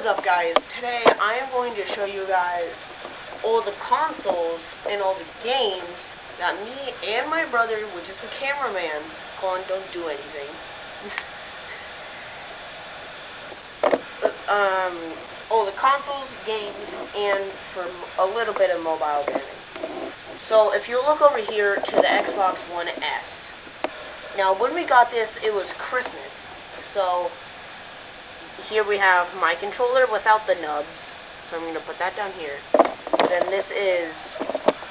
up, guys? Today I am going to show you guys all the consoles and all the games that me and my brother, which is the cameraman, Colin, don't do anything. All the consoles, games, and for a little bit of mobile gaming. So if you look over here to the Xbox One S, now when we got this, it was Christmas. So here we have my controller without the nubs, so I'm going to put that down here. Then this is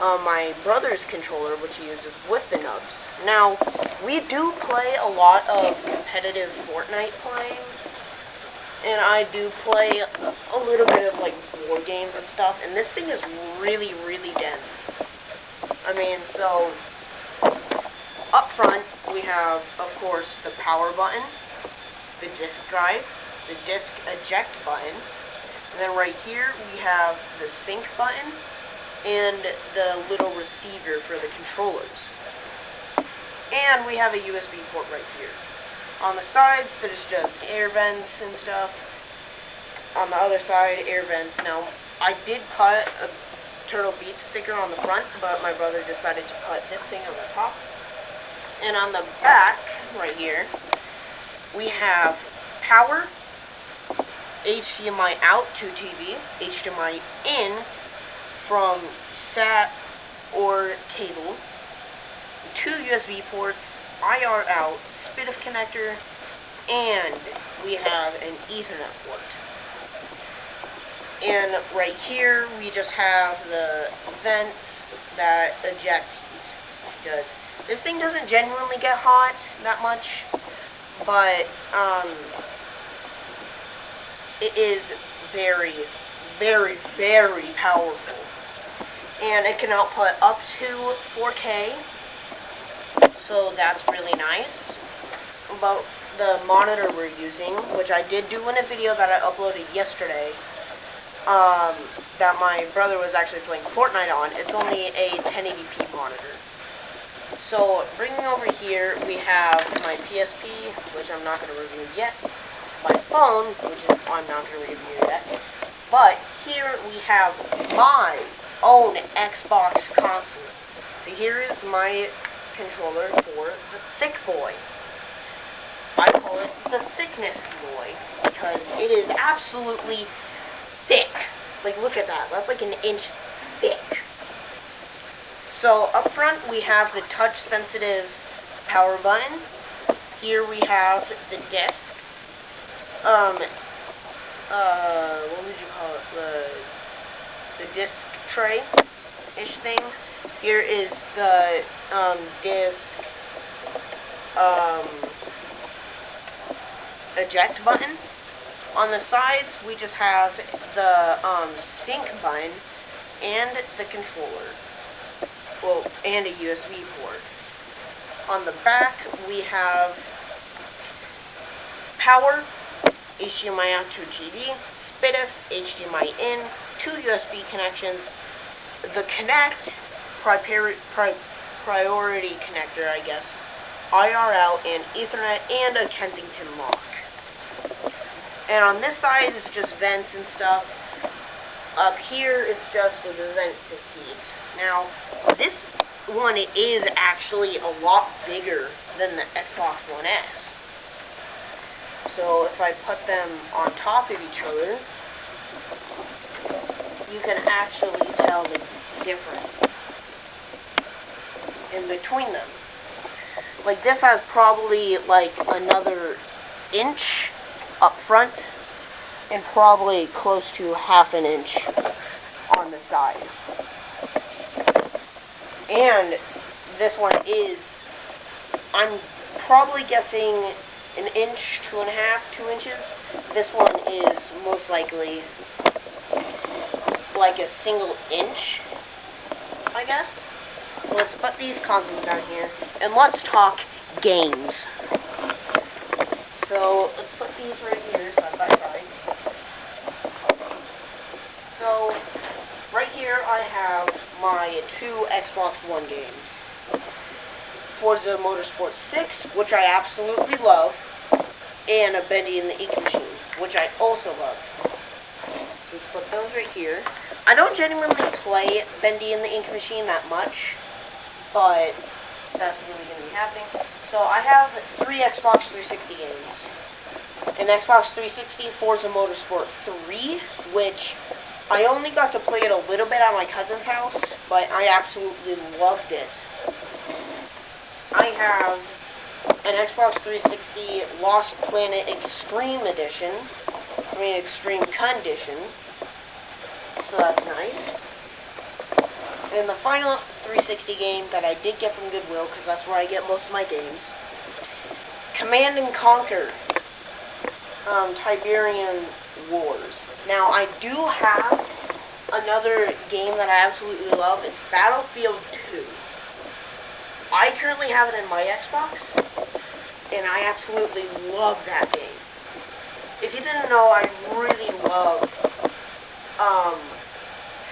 my brother's controller, which he uses with the nubs. Now, we do play a lot of competitive Fortnite playing, and I do play a little bit of like war games and stuff, and this thing is really, really dense. I mean, so up front we have, of course, the power button, the disk drive, the disk eject button, and then right here we have the sync button and the little receiver for the controllers. And we have a USB port right here. On the sides, there's just air vents and stuff. On the other side, air vents. Now, I did cut a Turtle Beach sticker on the front, but my brother decided to put this thing on the top. And on the back, right here, we have power, HDMI out to TV, HDMI in from SAT or cable, 2 USB ports, IR out, SPDIF connector, and we have an Ethernet port. And right here we just have the vents that eject heat, because this thing doesn't genuinely get hot that much, but it is very, very, very powerful. And it can output up to 4K, so that's really nice. About the monitor we're using, which I did do in a video that I uploaded yesterday, that my brother was actually playing Fortnite on, it's only a 1080p monitor. So, bringing over here, we have my PSP, which I'm not going to review yet, my phone, which I'm not going to review yet, but here we have my own Xbox console. So here is my controller for the thick boy. I call it the thickness boy, because it is absolutely thick. Like, look at that. That's like an inch thick. So, up front, we have the touch-sensitive power button. Here we have the disc. What would you call it? The disc tray-ish thing. Here is the, disc, eject button. On the sides, we just have the, sync button and the controller. Well, and a USB port. On the back, we have power, HDMI out to TV, SPDIF, HDMI in, 2 USB connections, the Connect, priority connector, I guess, IR out, and Ethernet, and a Kensington lock. And on this side, it's just vents and stuff. Up here, it's just the vents to heat. Now, this one is actually a lot bigger than the Xbox One S. So if I put them on top of each other, you can actually tell the difference in between them. Like, this has probably like another inch up front and probably close to half an inch on the side. And this one is, I'm probably guessing an inch, 2.5, 2 inches. This one is most likely like a single inch, I guess. So let's put these consoles down here, and let's talk games. So let's put these right here, side by side. So, right here I have my 2 Xbox One games. Forza Motorsport 6, which I absolutely love, and A Bendy and the Ink Machine, which I also love. put those right here. I don't genuinely play Bendy and the Ink Machine that much, but that's really going to be happening. So I have 3 Xbox 360 games. An Xbox 360 Forza Motorsport 3, which I only got to play it a little bit at my cousin's house, but I absolutely loved it. I have an Xbox 360 Lost Planet Extreme Edition. Extreme Condition. So that's nice. And the final 360 game that I did get from Goodwill, because that's where I get most of my games, Command and Conquer, Tiberian Wars. Now, I do have another game that I absolutely love. It's Battlefield 2. I currently have it in my Xbox, and I absolutely love that game. If you didn't know, I really love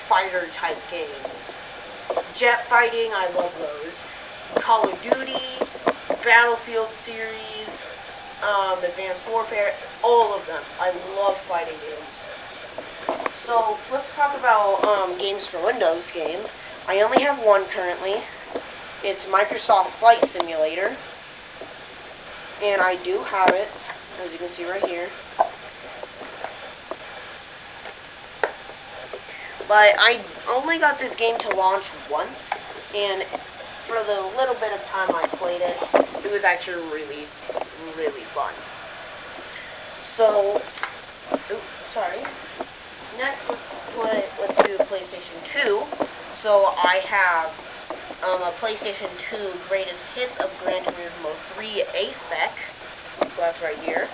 fighter type games. Jet fighting, I love those. Call of Duty, Battlefield series, Advanced Warfare, all of them. I love fighting games. So let's talk about games for Windows games. I only have one currently. It's Microsoft Flight Simulator, and I do have it, as you can see right here. But I only got this game to launch once, and for the little bit of time I played it, it was actually really, really fun. So, sorry. Next, let's do PlayStation 2. So I have a PlayStation 2 Greatest Hits of Gran Turismo 3 A-Spec. So that's right here.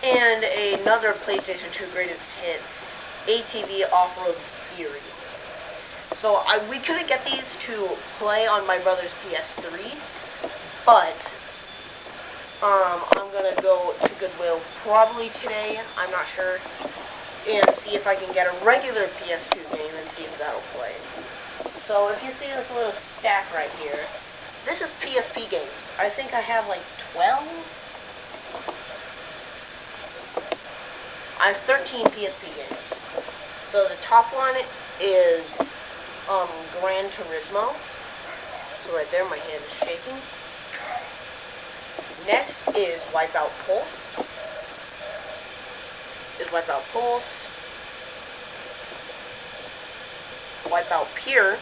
And another PlayStation 2 Greatest Hits ATV Off-Road Fury. So we couldn't get these to play on my brother's PS3, but I'm gonna go to Goodwill probably today, I'm not sure, and see if I can get a regular PS2 game and see if that'll play. So if you see this little stack right here, this is PSP games. I think I have like 12? I have 13 PSP games. So the top one is Gran Turismo. So right there, my hand is shaking. Next is Wipeout Pulse. Wipeout Pure.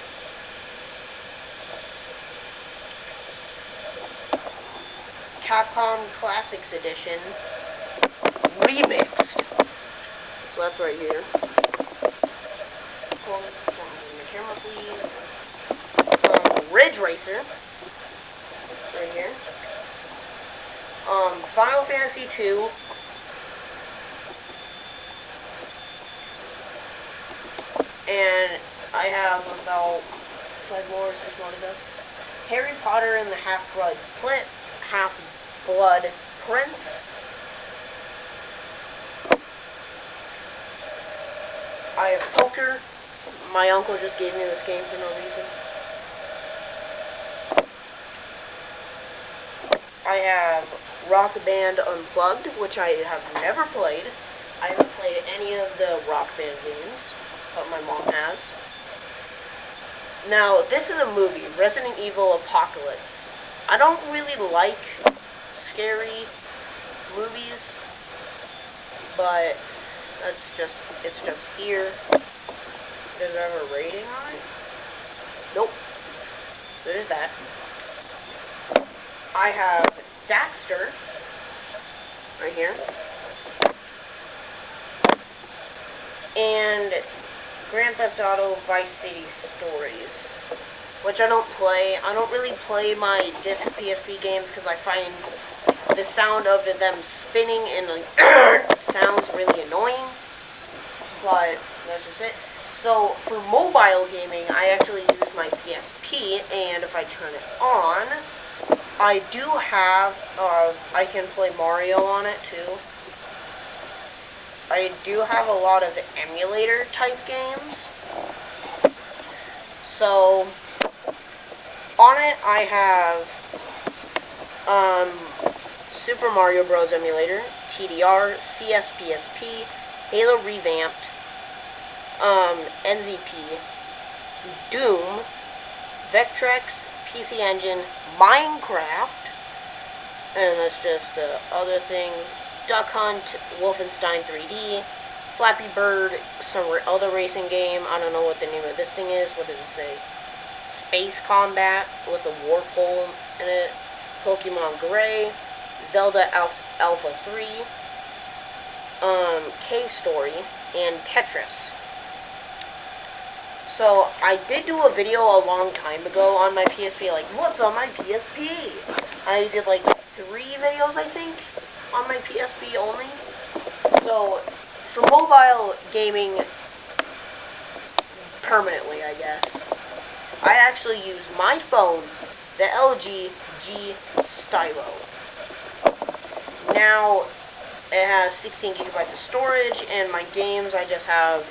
Capcom Classics Edition Remixed. So that's right here. Camera, please. Ridge Racer. Right here. Final Fantasy 2. And I have about 5 more, 6 more to go. Harry Potter and the Half-Blood Prince. I have Poker. My uncle just gave me this game for no reason. I have Rock Band Unplugged, which I have never played. I haven't played any of the Rock Band games, but my mom has. Now, this is a movie, Resident Evil Apocalypse. I don't really like scary movies, but it's just here. Does it have a rating on it? Nope. There's that. I have Daxter right here. And Grand Theft Auto Vice City Stories, which I don't play. I don't really play my disc PSP games because I find the sound of them spinning and the sounds really annoying. But that's just it. So for mobile gaming, I actually use my PSP, and if I turn it on, I do have, I can play Mario on it too. I do have a lot of emulator type games. So on it I have Super Mario Bros. Emulator, TDR, CS PSP, Halo Revamped, NZP, Doom, Vectrex, PC Engine, Minecraft, and that's just the other things, Duck Hunt, Wolfenstein 3D, Flappy Bird, some other racing game, I don't know what the name of this thing is, what does it say? Space Combat, with a warp hole in it, Pokemon Gray, Zelda Alpha 3, K-Story, and Tetris. So, I did do a video a long time ago on my PSP, like, what's on my PSP? I did, like, 3 videos, I think, on my PSP only. So, for mobile gaming, permanently, I guess, I actually use my phone, the LG G Stylo. Now, it has 16 gigabytes of storage, and my games, I just have,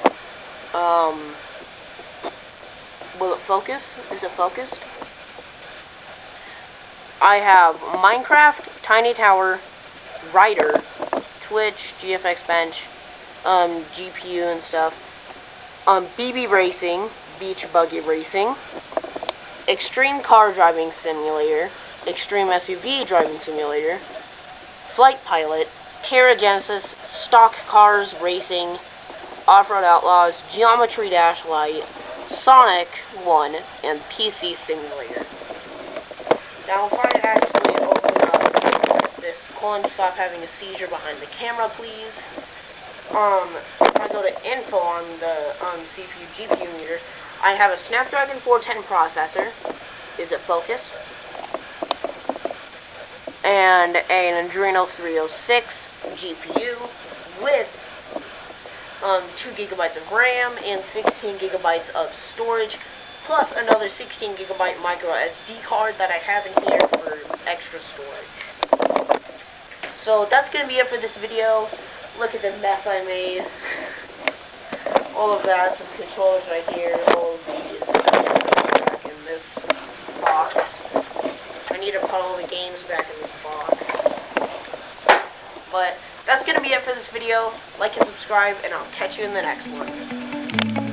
will it focus? Is it focused? I have Minecraft, Tiny Tower, Ryder, Twitch, GFX Bench, GPU and stuff, BB Racing, Beach Buggy Racing, Extreme Car Driving Simulator, Extreme SUV Driving Simulator, Flight Pilot, Terra Genesis, Stock Cars Racing, Off-Road Outlaws, Geometry Dash Light, Sonic 1, and PC Simulator. Now, if I actually open up this Colin, stop having a seizure behind the camera, please. If I go to info on the CPU GPU meter, I have a Snapdragon 410 processor. Is it focused? And an Adreno 306 GPU with 2 gigabytes of RAM and 16 gigabytes of storage, plus another 16 gigabyte micro SD card that I have in here for extra storage. So that's going to be it for this video. Look at the mess I made. All of that, some controllers right here, all of these back in this box. I need to put all the games back in this box. But that's going to be it for this video. Like and subscribe, and I'll catch you in the next one.